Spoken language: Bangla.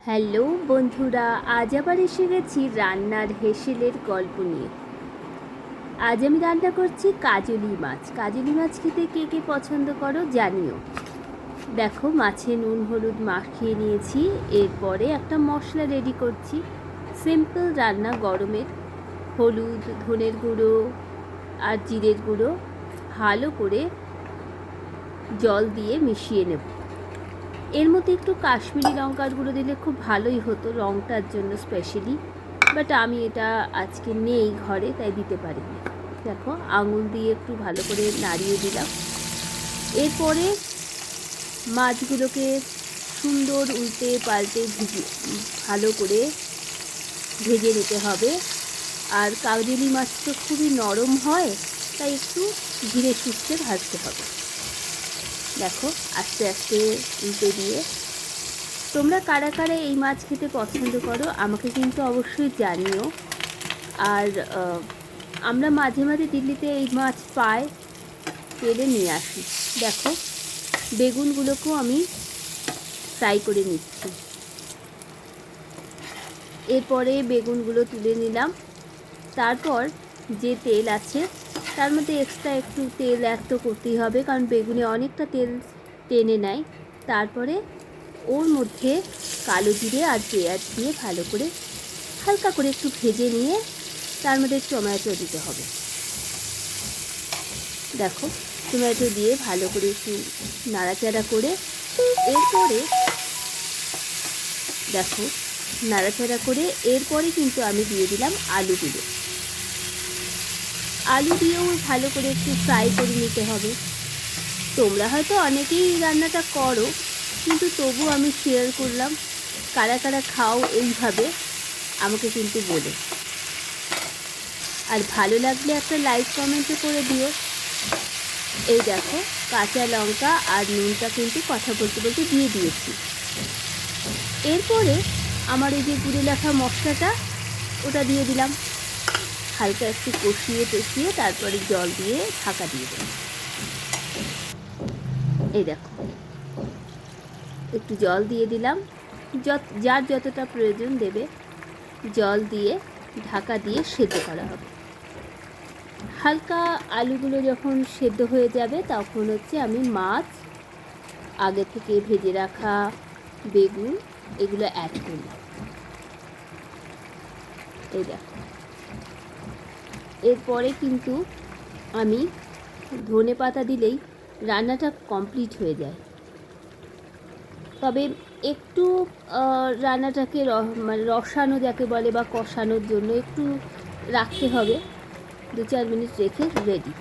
হ্যালো বন্ধুরা, আজ আবার এসে গেছি রান্নার হেসেলের গল্প নিয়ে। আজ আমি রান্না করছি কাজলি মাছ। কাজলি মাছ খেতে কে কে পছন্দ করো জানিও। দেখো, মাছে নুন হলুদ মাখিয়ে নিয়েছি। এরপরে একটা মশলা রেডি করছি। সিম্পল রান্না, গরমের। হলুদ, ধনের গুঁড়ো আর জিরের গুঁড়ো ভালো করে জল দিয়ে মিশিয়ে নেব। এর মধ্যে একটু কাশ্মীরি লঙ্কার গুঁড়ো দিলে খুব ভালোই হতো, রঙটার জন্য স্পেশালি, বাট আমি এটা আজকে নেই ঘরে, তাই দিতে পারিনি। দেখো, আঙুল দিয়ে একটু ভালো করে নাড়িয়ে দিলাম। এরপরে মাছগুলোকে সুন্দর উল্টে পাল্টে ভালো করে ভেজে নিতে হবে। আর কাজলি মাছ তো খুবই নরম হয়, তাই একটু ধীরে সুস্থে ভাজতে হবে। দেখো, আস্তে আস্তে উল্টে দিয়ে। তোমরা কারা কারা এই মাছ খেতে পছন্দ করো আমাকে কিন্তু অবশ্যই জানিও। আর আমরা মাঝে মাঝে দিল্লিতে এই মাছ পাই, পেলে নিয়ে আসি। দেখো, বেগুনগুলোকেও আমি ফ্রাই করে নিচ্ছি। এরপরে বেগুনগুলো তুলে নিলাম। তারপর যে তেল আছে তার মধ্যে এক্সট্রা একটু তেল অ্যাড তো করতেই হবে, কারণ বেগুনে অনেকটা তেল টেনে নেয়। তারপরে ওর মধ্যে কালো জিরে আর পেঁয়াজ দিয়ে ভালো করে হালকা করে একটু ভেজে নিয়ে তার মধ্যে টমেটো দিতে হবে। দেখো, টমেটো দিয়ে ভালো করে একটু নাড়াচাড়া করে, এরপরে দেখো নাড়াচাড়া করে এরপরে কিন্তু আমি দিয়ে দিলাম আলুগুলো। আলু দিয়েও ভালো করে একটু ফ্রাই করে নিতে হবে। তোমরা হয়তো অনেকেই রান্নাটা করো, কিন্তু তবু আমি শেয়ার করলাম। কারা কারা খাও এইভাবে আমাকে কিন্তু বলো। আর ভালো লাগলে একটা লাইক কমেন্টও করে দিও। এই দেখো, কাঁচা লঙ্কা আর নুনটা কিন্তু কথা বলতে বলতে দিয়ে দিয়েছি। এরপরে আমার এই যে গুঁড়ো রাখা মশলাটা, ওটা দিয়ে দিলাম। হালকা একটু কষিয়ে টষিয়ে তারপরে জল দিয়ে ঢাকা দিয়ে দিলাম। এই দেখো, একটু জল দিয়ে দিলাম, যার যতটা প্রয়োজন দেবে। জল দিয়ে ঢাকা দিয়ে সেদ্ধ করা হবে। হালকা আলুগুলো যখন সেদ্ধ হয়ে যাবে তখন হচ্ছে আমি মাছ, আগে থেকে ভেজে রাখা বেগুন, এগুলো অ্যাড করলাম। এই দেখো, এরপরে কিন্তু আমি ধনে পাতা দিলেই রান্নাটা কমপ্লিট হয়ে যায়। তবে একটু রান্নাটাকে মানে রসানো যাকে বলে বা কষানোর জন্য একটু রাখতে হবে। 2-4 মিনিট রেখে রেডি।